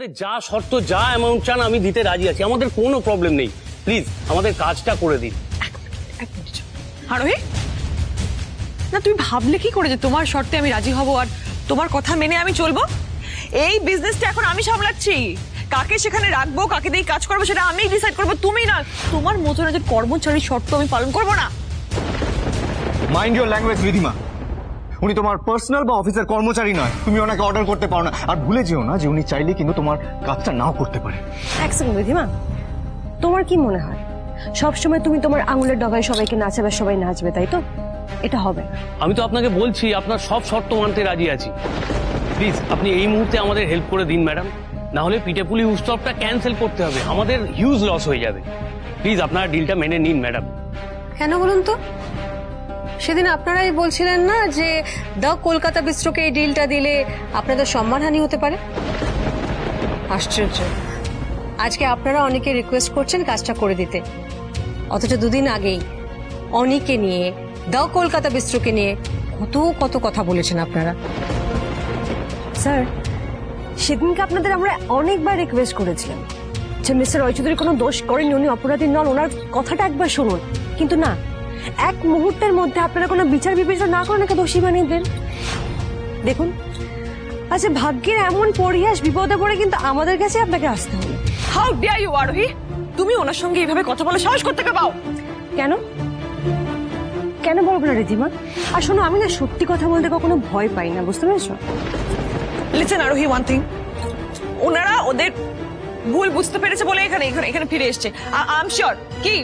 আপনাদের যা শর্ত যা অ্যামাউন্ট চান আমি দিতে রাজি আছি, আমাদের কোনো প্রবলেম নেই। প্লিজ আমাদের কাজটা করে দিন। এক মিনিট আরোহী, না তুমি ভাবলে কি করে যে তোমার শর্তে আমি রাজি হব আর তোমার কথা মেনে আমি চলবো? এই বিজনেসটা এখন আমি সামলাচ্ছি, কাকে সেখানে রাখবো কাকে দিয়ে কাজ করবো সেটা আমিই ডিসাইড করবো, তুমি না। তোমার মতন একজন কর্মচারীর শর্ত আমি পালন করবো না। মাইন্ড ইউর ল্যাঙ্গুয়েজ রিধিমা, উনি তোমার পার্সোনাল বা অফিসের কর্মচারী নয়, তুমি ওনাকে অর্ডার করতে পারো না। আর ভুলে যেও না যে উনি চাইলে কিন্তু তোমার কাজটা নাও করতে পারে। এক সেকেন্ড রিধিমা, তোমার কি মনে হয় সবসময় তুমি তোমার আঙুলের ডগায় সবাইকে নাচাবে, সবাই নাচবে, তাই তো? এটা হবে না। আমি তো আপনাকে বলছি আপনার সব শর্ত মানতে রাজি আছি। প্লিজ আপনি এই মুহূর্তে আমাদের হেল্প করে দিন ম্যাডাম, না হলে পিঠেপুলি উৎসবটা ক্যান্সেল করতে হবে, আমাদের হিউজ লস হয়ে যাবে। প্লিজ আপনারা ডিলটা মেনে নিন ম্যাডাম। কেন বলুন তো? সেদিন আপনারাই বলছিলেন না যে দ্য কলকাতা বিস্ট্রোকে এই ডিলটা দিলে আপনাদের সম্মানহানি হতে পারে। আশ্চর্য, আজকে আপনারা অনেকে রিকোয়েস্ট করছেন কাজটা করে দিতে, অথচ দুদিন আগেই অনেকে নিয়ে দ্য কলকাতা বিস্ট্রোকে নিয়ে কত কত কথা বলেছেন আপনারা। স্যার, সেদিনকে আপনাদের আমরা অনেকবার রিকোয়েস্ট করেছিলাম যে মিস্টার রয় চৌধুরী কোনো দোষ করেননি, উনি অপরাধী নন, ওনার কথাটা একবার শুনুন। কিন্তু না, এক মুহূর্তের মধ্যে আপনারা কোনো বিচার বিবেচনা না করে ওনাকে দোষী বানিয়ে দেন। দেখুন, আচ্ছা ভাগ্যের এমন পরিহাস, বিপদে পড়ে কিন্তু আমাদের কাছে আপনাকে আসতে হবে। হাউ ডিয়ার ইউ আরোহী, তুমি ওনার সঙ্গে এইভাবে কথা বলে সাহস করতে পাও? কেন কেন বলবো না রিধিমা? আর শোনো, আমি না সত্যি কথা বলতে কখনো ভয় পাই না, বুঝতে পেরেছো? লিসেন আরোহী, ওয়ান থিং, ওনারা ওদের ভুল বুঝতে পেরেছে বলে এখানে এখানে এখানে ফিরে এসছে। I am sure. কি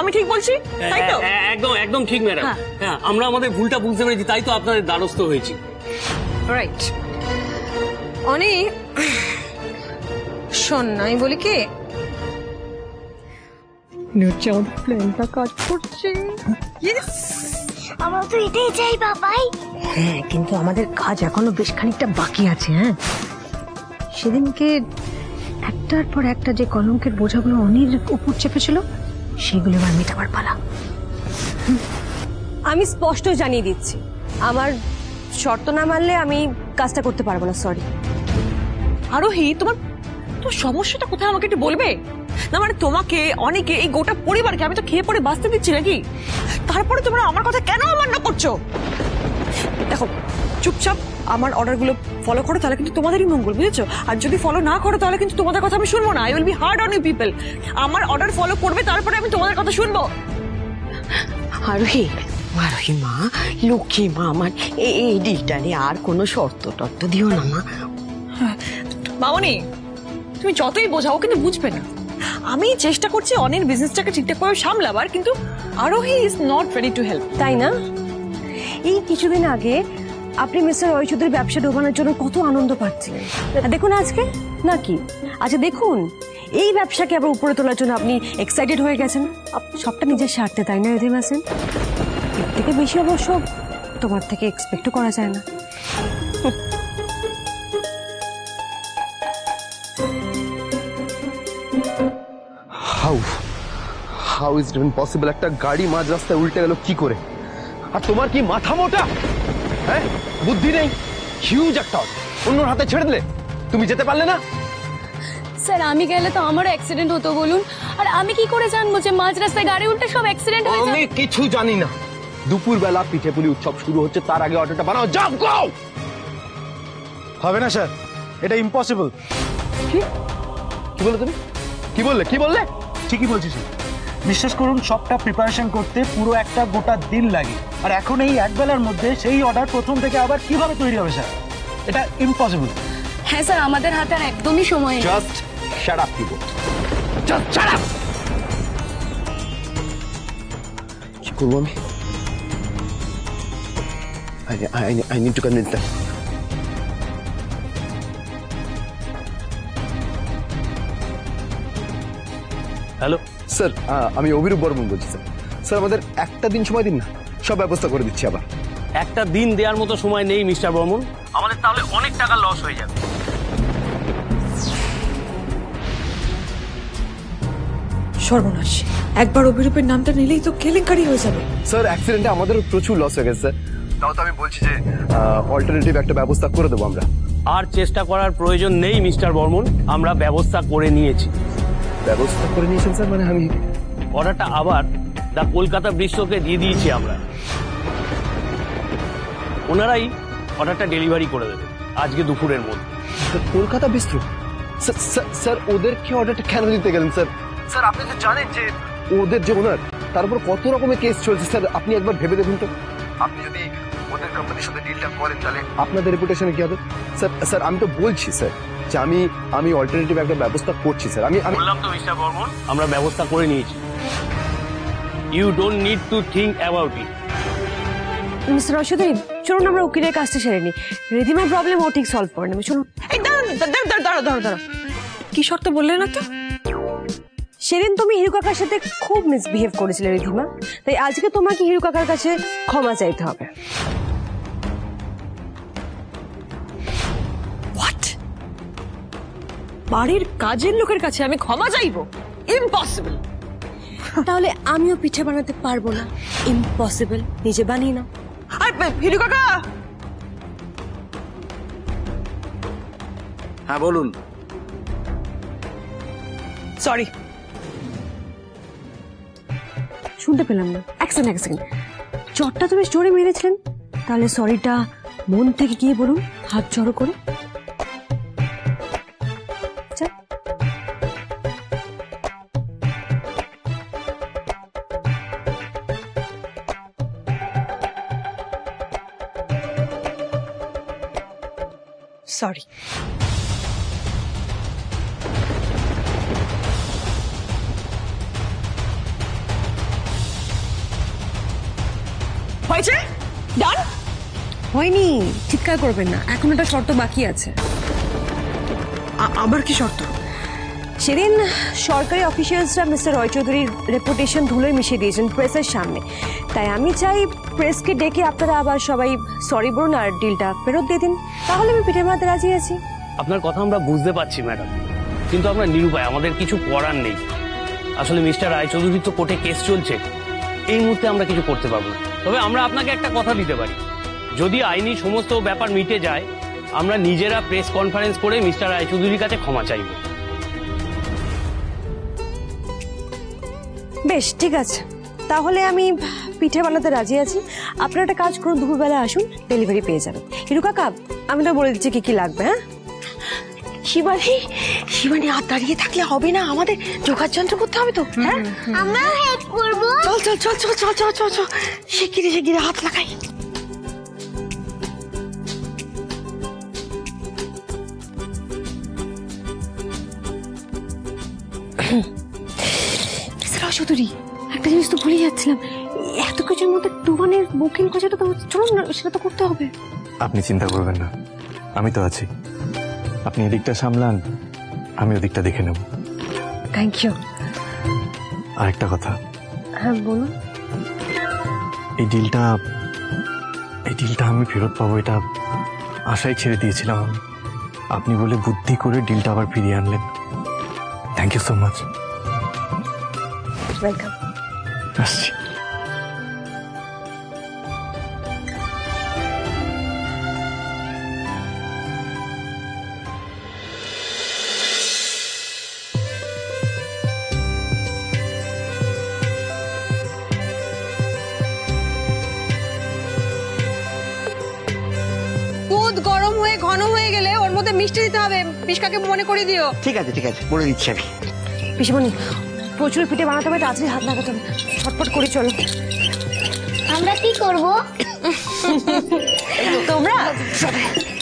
আমি ঠিক বলছি তাই তো? একদম একদম ঠিক ম্যাডাম। হ্যাঁ, আমরা আমাদের ভুলটা বুঝতে পেরেছি, তাই তো আপনাদের দ্বারস্থ হয়েছি। রাইট। অনেক শোন, আমি বলি কি, প্ল্যানটা কাজ করছে। আমরা তো এটাই চাই বাবাই। হ্যাঁ, কিন্তু আমাদের কাজ এখনো বেশ খানিকটা বাকি আছে। হ্যাঁ, সেদিনকে একটার পর একটা যে কলঙ্কের বোঝাগুলো অনির উপর চেপেছিল, সেগুলো এবার মেটাবার পালা। আমি স্পষ্ট জানিয়ে দিচ্ছি, আমার শর্ত না মানলে আমি কাজটা করতে পারবো না, সরি। আরোহী, তোমার তোমার সমস্যাটা কোথায় আমাকে একটু বলবে? না মানে তোমাকে, অনেকে, এই গোটা পরিবারকে আমি তো খেয়ে পড়ে বাঁচতে দিচ্ছি নাকি? তারপরে তোমরা আমার কথা কেন অমান্য করছো? দেখো, চুপচাপ আমার অর্ডারগুলো ফলো করো, তাহলে কিন্তু তোমাদেরই মঙ্গল, বুঝেছো? আর যদি ফলো না করো তাহলে কিন্তু তোমাদের কথা আমি শুনবো না। I will be hard on you people. আমার অর্ডার ফলো করবে, তারপরে আমি তোমাদের কথা শুনবো। আরোহী, আরোহী মা, লক্ষ্মী মা আমার, এই ডিলটারে আর কোনো শর্ত টর্ত দিও না মা। মামনি, তুমি যতই বোঝাও কিন্তু বুঝবে না। আমি চেষ্টা করছি অনেক বিজনেসটাকে ঠিকঠাক ভাবে সামলাবার, কিন্তু আরোহী is not ready to help. তাই না? এই কিছুদিন আগে আপনি মিস্টার রয় চৌধুরীর ব্যবসা ডোবানোর জন্য কত আনন্দ পাচ্ছিলেন, আর দেখুন আজকে নাকি। আচ্ছা দেখুন, এই ব্যবসাকে আবার উপরে তোলার জন্য আপনি এক্সাইটেড হয়ে গেছেন, সবটা নিজের স্বার্থে, তাই না রিধিমা সেন? এর থেকে বেশি অবশ্য তোমার থেকে এক্সপেক্টও করা যায় না। How is it even possible? একটা গাড়ি মাঝ রাস্তায় উল্টে গেল কি করে? আর তোমার কি মাথা মোটা? হ্যাঁ, বুদ্ধি নেই? হিউজ একটা অন্যর হাতে ছেড়ে দিলে, তুমি যেতে পারলে না? স্যার, আমি গেলে তো আমারও অ্যাক্সিডেন্ট হতো বলুন। আর আমি কি করে জানবো যে মাঝ রাস্তায় গাড়ি উল্টে সব অ্যাক্সিডেন্ট হয়ে আমি যাবে? কিছু জানি না। দুপুরবেলা পিঠেপুলি উৎসব শুরু হচ্ছে, তার আগে অটোটা বানাও, যাও গো। হবে না স্যার, এটা ইম্পসিবল। কি বলে তুমি? কি বললে? কি বললে? ঠিকই বলছি স্যার, বিশ্বাস করুন সবটা প্রিপারেশন করতে পুরো একটা গোটা দিন লাগে। আর এখন এই এক বেলার মধ্যে সেই অর্ডার প্রথম থেকে আবার কিভাবে তৈরি হবে স্যার? এটা ইম্পসিবল। হ্যাঁ স্যার, আমাদের হাতে আর একদমই সময় নেই। Just shut up people, just shut up. কি করবো আমি? I need to convince them. Hello sir, আমি অভিরূপ বর্মন বলছি স্যার। স্যার, আমাদের একটা দিন সময় দিন না, সব ব্যবস্থা করে দিচ্ছি আবার। একটা দিন দেওয়ার মতো সময় নেই মিস্টার বর্মন, আমাদের তাহলে অনেক টাকা লস হয়ে যাবে। সর্বনাশ, একবার অভিরূপের নামটা নিলেই তো কেলেঙ্কারি হয়ে যাবে। স্যার, অ্যাক্সিডেন্টে আমাদেরও প্রচুর লস হয়ে গেছে স্যার। তাও তো আমি বলছি যে অল্টারনেটিভ একটা ব্যবস্থা করে দেবো আমরা। আর চেষ্টা করার প্রয়োজন নেই মিস্টার বর্মন, আমরা ব্যবস্থা করে নিয়েছি। ব্যবস্থা করে নিয়েছেন স্যার? মানে আমি অর্ডারটা আবার দা কলকাতা বিশ্বকে দিয়ে দিয়েছি আমরা। ওনারাই অর্ডারটা ডেলিভারি করে দেবে আজকে দুপুরের মধ্যে। কলকাতা বিস্ত্র? স্যার ওদেরকে অর্ডারটা কেন দিতে গেলেন স্যার? স্যার আপনি তো জানেন যে ওদের যে ওনার তার উপর কত রকমের কেস চলছে স্যার। আপনি একবার ভেবে দেখুন তো, আপনি যদি ওদের কোম্পানির সাথে ডিলটা করেন তাহলে আপনাদের রেপুটেশনে কি হবে? স্যার আমি তো বলছি স্যার যে আমি অল্টারনেটিভ একটা ব্যবস্থা করছি স্যার। আমি বললাম তো মিস্টার বর্মন, আমরা ব্যবস্থা করে নিয়েছি। You don't need to think about it. Mister Roychowdhury, চলুন আমরা উকিলের কাজটা সেরে নিই। রিধিমার প্রবলেম ও ঠিক সলভ করে নেবে, চলুন। এই দাঁড়াও, কি শর্ত বললে না তো? সেদিন তুমি হিরু কাকার সাথে খুব মিসবিহেভ করেছিলে রিধিমা, তাই আজকে তোমাকে হিরু কাকার কাছে ক্ষমা চাইতে হবে। হোয়াট? বাড়ির কাজের লোকের কাছে আমি ক্ষমা চাইবো? ইম্পসিবল। তাহলে আমিও পিঠে বানাতে পারবো না? ইম্পসিবল, নিজে বানিয়ে নাও। আর হিরু কাকা, হ্যাঁ বলুন। সরি। শুনতে পেলাম না, এক সেকেন্ড। চটটা তুমি জোরে মেরেছিলেন, তাহলে সরিটা মন থেকে গিয়ে বলুন, হাত জড়ো করে। চল। সরি। হয়েছে? ডান? হয়নি, চিৎকার করবেন না, এখন একটা শর্ত বাকি আছে। আবার কি শর্ত? সেদিন সরকারি অফিসিয়ালসরা মিস্টার রয়চৌধুরীর রেপুটেশন ধুলোয় মিশিয়ে দিয়েছেন প্রেসের সামনে, তাই আমি চাই প্রেসকে ডেকে আপনারা আবার সবাই সরি বলুন আর ডিলটা ফেরত দিয়ে দিন, তাহলে আমি পিঠে বানাতে রাজি আছি। আপনার কথা আমরা বুঝতে পারছি ম্যাডাম, কিন্তু আমরা নিরুপায়, আমাদের কিছু করার নেই। আসলে মিস্টার রায়চৌধুরীর তো কোর্টে কেস চলছে, এই মুহূর্তে আমরা কিছু করতে পারবো না। তবে আমরা আপনাকে একটা কথা দিতে পারি, যদি আইনি সমস্ত ব্যাপার মিটে যায়, আমরা নিজেরা প্রেস কনফারেন্স করে মিস্টার রায়চৌধুরীর কাছে ক্ষমা চাইব। বেশ, ঠিক আছে, তাহলে আমি পিঠে বানাতে রাজি আছি। আপনারা একটা কাজ করুন, দুপুরবেলা আসুন, ডেলিভারি পেয়ে যাবেন। হিরু কাকা, আমি তো বলে দিচ্ছি কি কি লাগবে। হ্যাঁ শিবানী আর দাঁড়িয়ে থাকলে হবে না, আমাদের যোগার যন্ত্র করতে হবে তো। হ্যাঁ আমরা হেল্প করব। চল শিগগিরি হাত লাগাই। চৌধুরী, একটা জিনিস তো ভুলে যাচ্ছিলাম, এত কিছুর মধ্যে টুবানের বুকিং খোঁজাটা তো চলুন না, সেটা তো করতে হবে। আপনি চিন্তা করবেন না, আমি তো আছি। আপনি এদিকটা সামলান, আমি ওদিকটা দেখে নেব। Thank you. আরেকটা কথা। হ্যাঁ বলুন। এই ডিলটা আমি ফেরত পাবো এটা আশায় ছেড়ে দিয়েছিলাম আমি। আপনি বলে বুদ্ধি করে ডিলটা আবার ফিরিয়ে আনলেন। Thank you so much. Welcome. আসছি। দুধ গরম হয়ে ঘন হয়ে গেলে ওর মধ্যে মিষ্টি দিতে হবে, পিসকাকে মনে করে দিও। ঠিক আছে বলে দিচ্ছি আমি। পিসিমণি, প্রচুর পিঠে বানাতে হবে, তাড়াতাড়ি হাত লাগাতে হবে, ছটফট করে চলো। আমরা কি করব?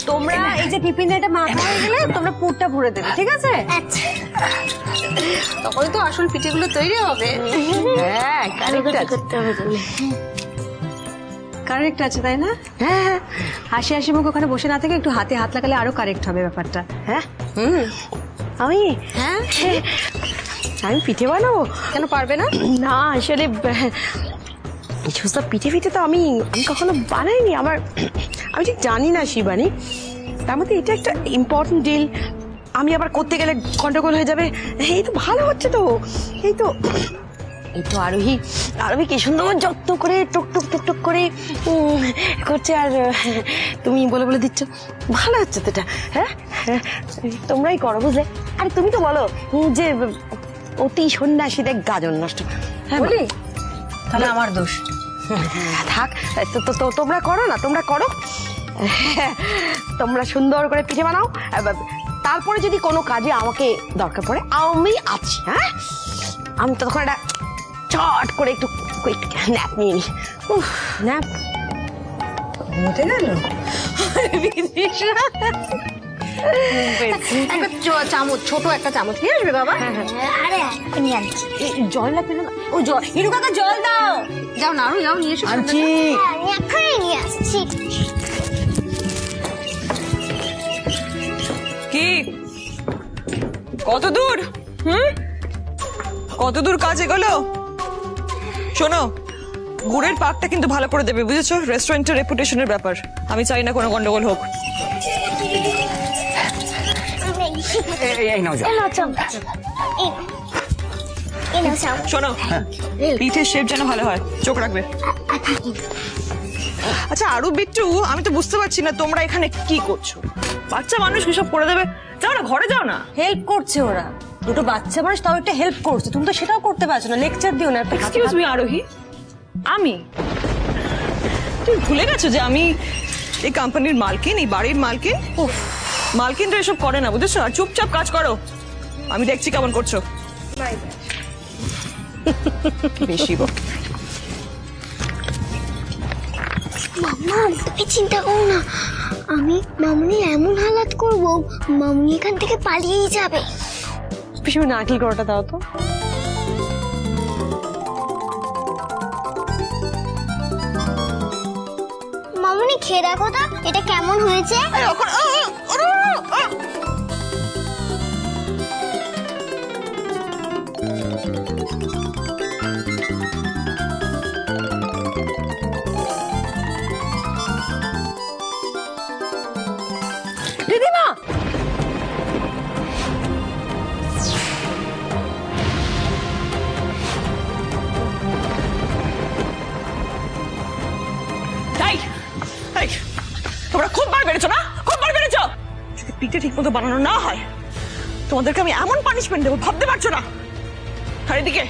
তোমরা এই যে টিফিন এটা মাখা হয়ে গেলে তোমরা পুরটা ভরে দেবে, ঠিক আছে? তখন তো আসল পিঠেগুলো তৈরি হবে। হ্যাঁ কারেক্ট আছে তাই না? হ্যাঁ, হাসি হাসি মুখ ওখানে বসে না থেকে একটু হাতে হাত লাগালে আরো কারেক্ট হবে ব্যাপারটা। হ্যাঁ আমি আমি পিঠে বানাবো? কেন পারবে না? না আসলে পিঠে তো আমি কখনো বানাইনি। আমি ঠিক জানি না শিবানী, তার মধ্যে এটা একটা ইম্পর্টেন্ট ডিল, আমি আবার করতে গেলে গন্ডগোল হয়ে যাবে। এই তো ভালো হচ্ছে তো, এই তো এই তো আরোহী আরোহী কি সুন্দর যত্ন করে টুক টুক টুক টুক করে করছে, আর তুমি বলে বলে দিচ্ছ। ভালো হচ্ছে তো এটা। হ্যাঁ হ্যাঁ, তোমরাই করো বুঝলে। আর তুমি তো বলো যে অতি সন্ন্যাসীদের গাজন নষ্ট। হ্যাঁ বলি তাহলে আমার দোষ। থাক, তোমরা করো না, তোমরা করো। তোমরা সুন্দর করে পিঠে বানাও, তারপরে যদি কোনো কাজে আমাকে দরকার পড়ে আমি আছি। হ্যাঁ, আমি তখন একটা চট করে একটু ন্যাপ নিয়ে নি। ন্যাপ হতে গেল একটা চামচ, ছোট একটা চামচ নিয়ে আসবে বাবা। আরে নিয়ে আনছি। জল লাগবে না? ও জল, হিরু কাকা জল দাও। যাও নাড়ু, যাও নিয়ে এসো। আনছি। আমি এক্ষুনি নিয়ে আসছি। কি কত দূর? কত দূর কাজ এগোলো? শোনো, গুড়ের পাকটা কিন্তু ভালো করে দেবে, বুঝেছো? রেস্টুরেন্টের রেপুটেশনের ব্যাপার, আমি চাই না কোনো গন্ডগোল হোক। এই নাও যাও। শোনো, পিঠের শেপ যেন ভালো হয়, চোখ রাখবে। আচ্ছা আরু বিট্টু, আমি তো বুঝতে পারছি না তোমরা এখানে কি করছো? বাচ্চা মানুষ সব করে দেবে, যাও না ঘরে যাও না। হেল্প করছে ওরা, দুটো বাচ্চা মানুষ তাও একটা হেল্প করছে, তুমি তো সেটাও করতে পারছো না। লেকচার দিও না। এক্সকিউজ মি আরোহী, আমি তুমি ভুলে গেছো যে আমি এই কোম্পানির মালকিন, এই বাড়ির মালকিন? মালকিনরা এসব করে না, বুঝেছো? আর চুপচাপ কাজ করো, আমি দেখছি কেমন করছো। বেশি গো। মাম্মা তুমি চিন্তা করো না, আমি মামুনি এমন হালাত করব মামুনি এখান থেকে পালিয়েই যাবে। পিসিমা নারকেল করাটা দাও তো। মামুনি খেয়ে দেখো তো এটা কেমন হয়েছে। দিদিমা, তাই তাই তোমরা খুব বার বেড়েছো না, খুব বার বেড়েছো। যদি পিঠে ঠিক মতো বানানো না হয় তোমাদেরকে আমি এমন পানিশমেন্ট দেবো ভাবতে পারছো না। আর এদিকে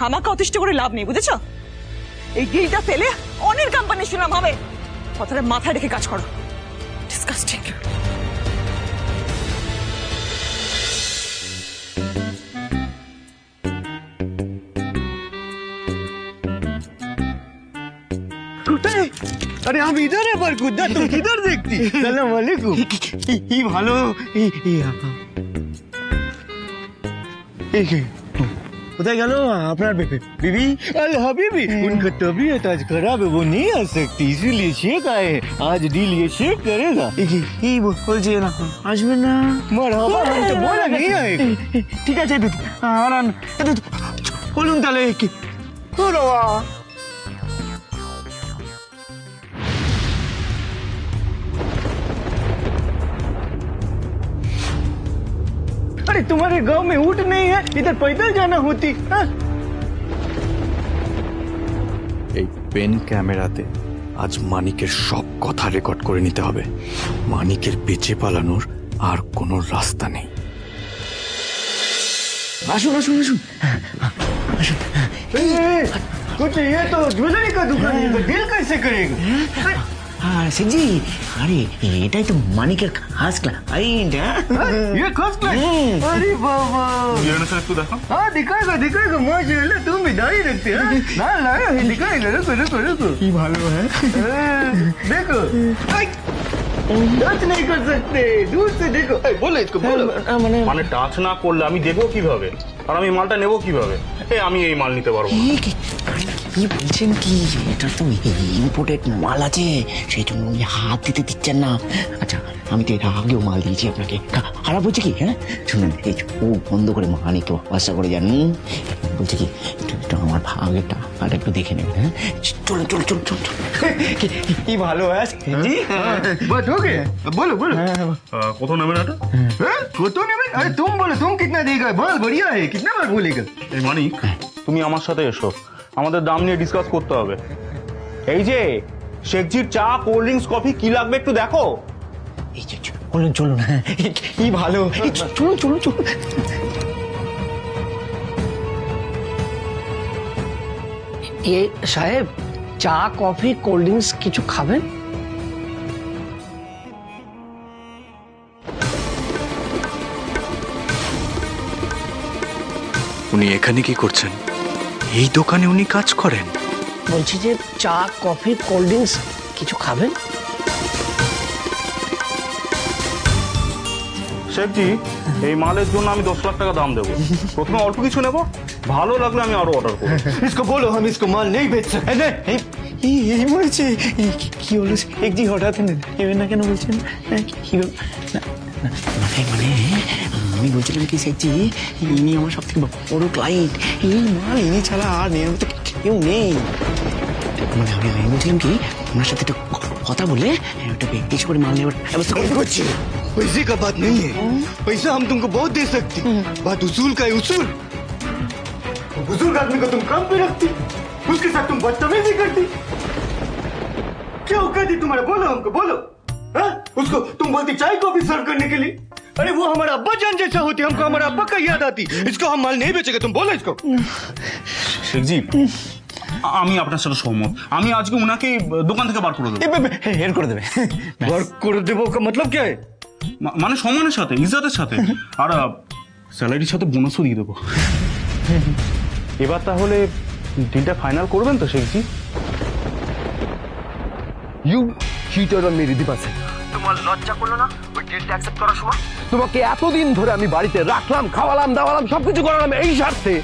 আমাকে অতিষ্ঠ করে লাভ নেই, বুঝেছো? এই ডিলটা ফেলে অনেক কোম্পানি সুনাম হবে, কথাটা মাথায় রেখে কাজ করো। ডিসকাস্টিং। কোথায়? আরে আমি ইধার है पर खुदा तुम किधर देखती? सलाम वालेकुम। ये ভালো কোথায় গেল আপনার बीबी? अरे हबीबी, उनका तबीयत आज खराब है, वो नहीं आ सकती, इसीलिए शेक आए हैं। आज डील ये शेक करेगा। ये বলছে না আসবে না। মারহাবা, हम तो बोला नहीं आएगा। ঠিক আছে আর বলুন তাহলে কি করো? अरे तुम्हारे गांव में ऊँट नहीं है, इधर पैदल जाना होती। এই পেন ক্যামেরাতে আজ মানিকের সব কথা রেকর্ড করে নিতে হবে। মানিকের বেঁচে পালানোর আর কোনো রাস্তা নেই। আসুন আসুন আসুন আসুন। कुछ ये तो ज्वेलरी का दुकान है, तो डील कैसे करेगा? हाँ जी, अरे एटाই তো মানিকের খাস ক্লায়েন্ট। ये खास क्लास? अरे बाबा, একটু দেখো। हाँ दिखाएगा दिखाएगा, माशाल्लाह तुम भी दाढ़ी रखते हैं। ना लाया है, दिखाएगा, रुको रुको रुको। ये भालो है। देखो टच नहीं कर सकते, दूर से देखो। বলো একটু বলো। মানে টাচ না করলে আমি দেখবো কিভাবে, আর আমি মালটা নেবো কিভাবে? আমি এই মাল নিতে পারবো না। কি বলছেন কি? এটা তো ইম্পোর্টেড মাল আছে, সেই জন্য উনি হাত দিতে দিচ্ছেন না। আচ্ছা, আমি তো এর আগেও মাল দিয়েছি আপনাকে, খারাপ হচ্ছে কি? হ্যাঁ শুনুন, এই ও বন্ধ করে মানি তো আশা করে যান। বলছি কি, একটু আমার ভাগেরটা আর একটু দেখে নেবেন। হ্যাঁ চলুন চলুন চলুন চলুন। কি ভালো আছে জি। বাত हो गया, बोलो बोलो। কত নেবেন এটা? कत নেবে? अरे तुम बोलो, तुम कितना देगा? बहुत बढ़िया है, कितना बार बोलेगा? এই মানিক, তুমি আমার সাথে এসো, আমাদের দাম নিয়ে ডিসকাস করতে হবে। এই যে শেখজির চা, কোল্ড ড্রিঙ্কস, কফি কি লাগবে একটু দেখো। এই যে চলুন চলুন। হ্যাঁ কি ভালো, চলুন চলুন চলুন। এ সাহেব, চা কফি কোল্ড ড্রিঙ্কস কিছু খাবেন? উনি এখানে কি করছেন? এই দোকানে উনি কাজ করেন? বলছি যে চা কফি কোল্ড ড্রিঙ্কস কিছু খাবেন? শেখজি, এই মালের জন্য আমি 10 লাখ টাকা দাম দেবো। প্রথমে অল্প কিছু নেবো, ভালো লাগলে আমি আরো অর্ডার করবো। इसको बोलो हम इसको माल नहीं बेच सकते। এই মরেছে। কি হলো? এক জি হঠাৎ নেবেন না কেন বলছেন? কি মানে আমি বলছিলাম কি শেখজি, ইনি আমার সব থেকে বড় ক্লায়েন্ট। এই মাল ইনি ছাড়া আর নেওয়ার মতো কেউ নেই। মানে আমি বলছিলাম কি, ওনার সাথে একটু কথা বলে একটা কিছু করে মাল নেওয়ার ব্যবস্থা করে कुछ पैसे का बात नहीं है, पैसा हम तुमको बहुत दे सकते, बात उसूल का है। उसूल बुजुर्ग आदमी को तुम कम पे रखती, उसके साथ तुम बदतमीजी करती। क्या औकात है तुम्हारा? बोलो हमको, बोलो। हाँ? उसको तुम बोलती चाय कॉफी सर्व करने के लिए। अरे वो हमारा अब्बा जान जैसा होती, हमको हमारा अब्बा का याद आती। इसको हम माल नहीं बेचेंगे, तुम बोलो इसको। শেখজি, আমি আপনার সাথে সহমত। আমি আজকে ওনাকে দোকান থেকে বার করে দেবো। হের করে দেবে। वर्क कर देवो का मतलब क्या है? মানে সম্মানের সাথে, ইজ্জতের সাথে, আর স্যালারির সাথে বোনাসও দিয়ে দেবো। এবার তাহলে ডিলটা ফাইনাল করবেন তো শেখজি? You cheater on me Ridipa Sen. তোমার লজ্জা করলো না ওই ডিলটা অ্যাকসেপ্ট করার সময়? তোমাকে এতদিন ধরে আমি বাড়িতে রাখলাম, খাওয়ালাম, দাওয়ালাম, সবকিছু করালাম এই স্বার্থে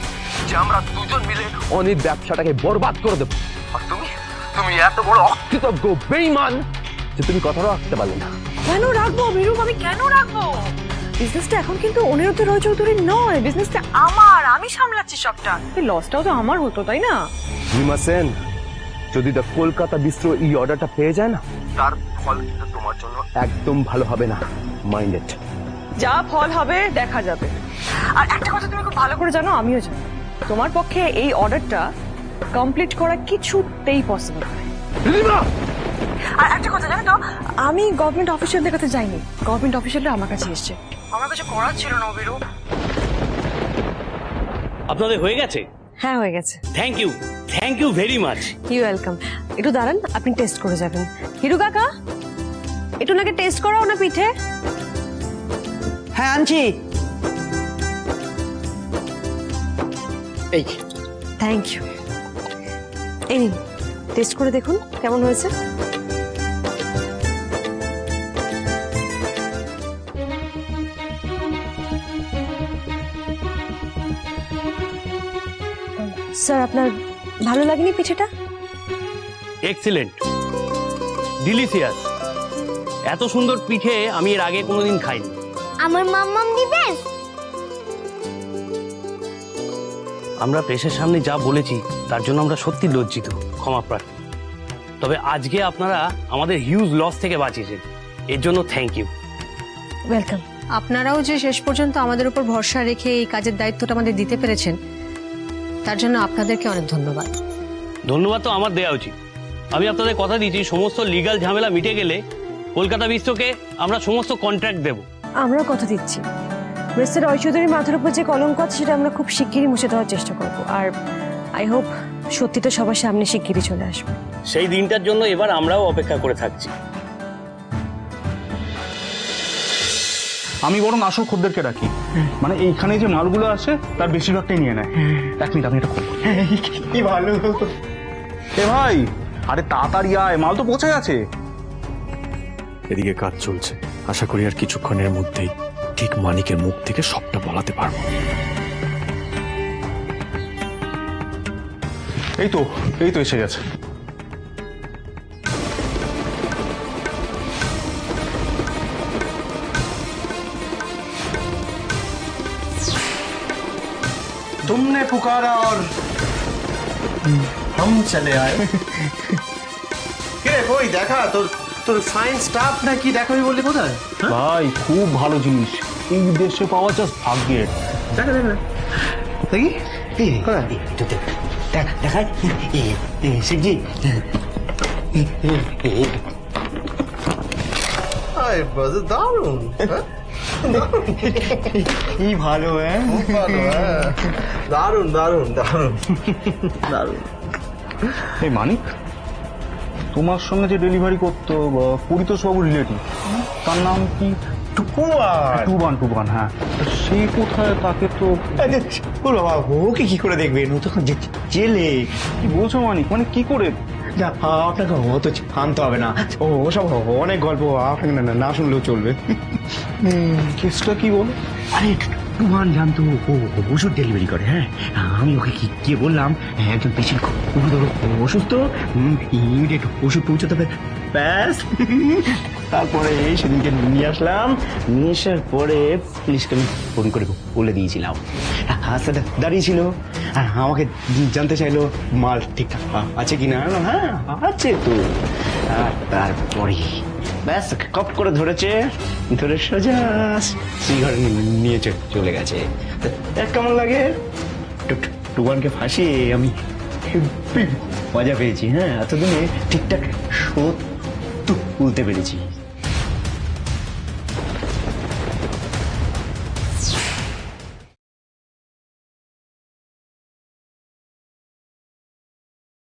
যে আমরা দুজন মিলে অনির ব্যবসাটাকে বরবাদ করে দেবো। আর তুমি এত বড় অকৃতজ্ঞ বেঈমান যে তুমি কথাটাও রাখতে পারলে না। কেন রাখবো বিরূপ? আমি কেন রাখবো? বিজনেসটা এখন কিন্তু অনিরুদ্ধ রয় চৌধুরীর নয়, বিজনেসটা আমার, আমি সামলাচ্ছি সবটা। এই লসটাও তো আমার হতো, তাই না? রিমা সেন, যদি দ্য কলকাতা বিস্ট্রো এই অর্ডারটা পেয়ে যায় না, তার ফল কিন্তু তোমার জন্য একদম ভালো হবে না। Mind it. যা ফল হবে দেখা যাবে। আর একটা কথা তুমি খুব ভালো করে জানো, আমিও জানি, তোমার পক্ষে এই অর্ডারটা কমপ্লিট করা কিছুতেই পসিবল নয়। আর একটা কথা জানো তো, আমি গভর্নমেন্ট অফিসিয়ালদের কাছে যাইনি, গভর্নমেন্ট অফিসিয়ালরা আমার কাছে এসেছে। আমার কাছে করার ছিল না বিরূপ। আপনাদের হয়ে গেছে? হ্যাঁ হয়ে গেছে। Thank you very much. You welcome. একটু দাঁড়ান, আপনি টেস্ট করে যাবেন। হিরু কাকা, একটু নাকি টেস্ট করাও না পিঠে। হ্যাঁ আনছি। এই থ্যাংক ইউ। এই নিন, টেস্ট করে দেখুন কেমন হয়েছে। স্যার, আপনার ভালো লাগেনি পিঠেটা? Excellent, delicious. এত সুন্দর পিঠে আমি এর আগে কোনোদিন খাইনি। আমার মাম্মাম দিবেন? আমরা প্রেসের সামনে যা বলেছি তার জন্য আমরা সত্যি লজ্জিত, ক্ষমা প্রার্থী। তবে আজকে আপনারা আমাদের হিউজ লস থেকে বাঁচিয়েছেন, এর জন্য থ্যাংক ইউ। ওয়েলকাম। আপনারাও যে শেষ পর্যন্ত আমাদের উপর ভরসা রেখে এই কাজের দায়িত্বটা আমাদের দিতে পেরেছেন, তার জন্য আপনাদেরকে অনেক ধন্যবাদ। ধন্যবাদ তো আমার দেওয়া উচিত। আমি আপনাদের কথা দিচ্ছি, সমস্ত লিগ্যাল ঝামেলা মিটে গেলে কলকাতা বিস্ট্রোকে আমরা সমস্ত কন্ট্রাক্ট দেব। আমরাও কথা দিচ্ছি, মিস্টার রয় চৌধুরীর মাথার উপর যে কলঙ্ক আছে সেটা আমরা খুব শিগগিরই মুছে দেওয়ার চেষ্টা করব। আর আই হোপ সত্যিটা সবার সামনে শিগগিরই চলে আসবে। সেই দিনটার জন্য এবার আমরাও অপেক্ষা করে থাকছি। আমি বরং আসল খদ্দেরকে রাখি, মানে এইখানে যে মালগুলো আসে তার বেশিরভাগটাই নিয়ে নেয়। এক মিনিট, আমি এটা করবো। কি ভালো। এ ভাই, আরে তাড়াতাড়ি আয়, মাল তো পৌঁছে গেছে। এদিকে কাজ চলছে, আশা করি আর কিছুক্ষণের মধ্যেই ঠিক মানিকের মুখ থেকে সবটা বলাতে পারবো। এই তো এসে গেছে। तुमने पुकारा और हम चले आए। কে কই দেখা তোর তোর ফাইন স্টাফ নাকি দেখাবি বললি কোথায়? ভাই খুব ভালো জিনিস, এই দেশে পাওয়া জাস্ট ভাগ্যের। দেখা দেখা দেখি দেখায় শিবজি। আয় বাজে দারুণ, কি ভালো হ্যাঁ দারুণ দারুণ দারুণ দারুণ। এই মানিক, তোমার সঙ্গে যে ডেলিভারি করতো পরিতোষবাবুর রিলেটিভ, তার নাম কি? টুবান, হ্যাঁ। সে কোথায়? তাকে তো ও বাবা, ওকে কি করে দেখবেন, ও তখন জেলে। কি বলছো মানিক, মানে কি করে? না আপনাকে অত আনতে হবে না, ও ওসব অনেক গল্প আপনাকে না শুনলেও চলবে। কেসটা কি বল? আরে টুমান জানতো ও ওষুধ ডেলিভারি করে। হ্যাঁ, আমি ওকে গিয়ে বললাম একজন পেশেন্ট খুব অসুস্থ, ইমিডিয়েট ওষুধ পৌঁছতে হবে, ব্যাস। তারপরে সেদিনকে নিয়ে আসলাম, নিয়ে আসার পরে পুলিশকে আমি ফোন করে বলে দিয়েছিলাম। হাসতে দাঁড়িয়েছিল আর আমাকে জানতে চাইলো মাল ঠিকঠাক আছে কিনা। হ্যাঁ আছে তো। আর তারপরে ব্যাস কপ করে ধরেছে, ধরে সোজা সেই ঘরে নিয়ে চলে গেছে। কেমন লাগে? টুবানকে ফাঁসিয়ে আমি মজা পেয়েছি। হ্যাঁ, এতদিনে ঠিকঠাক শোধ তুলতে পেরেছি।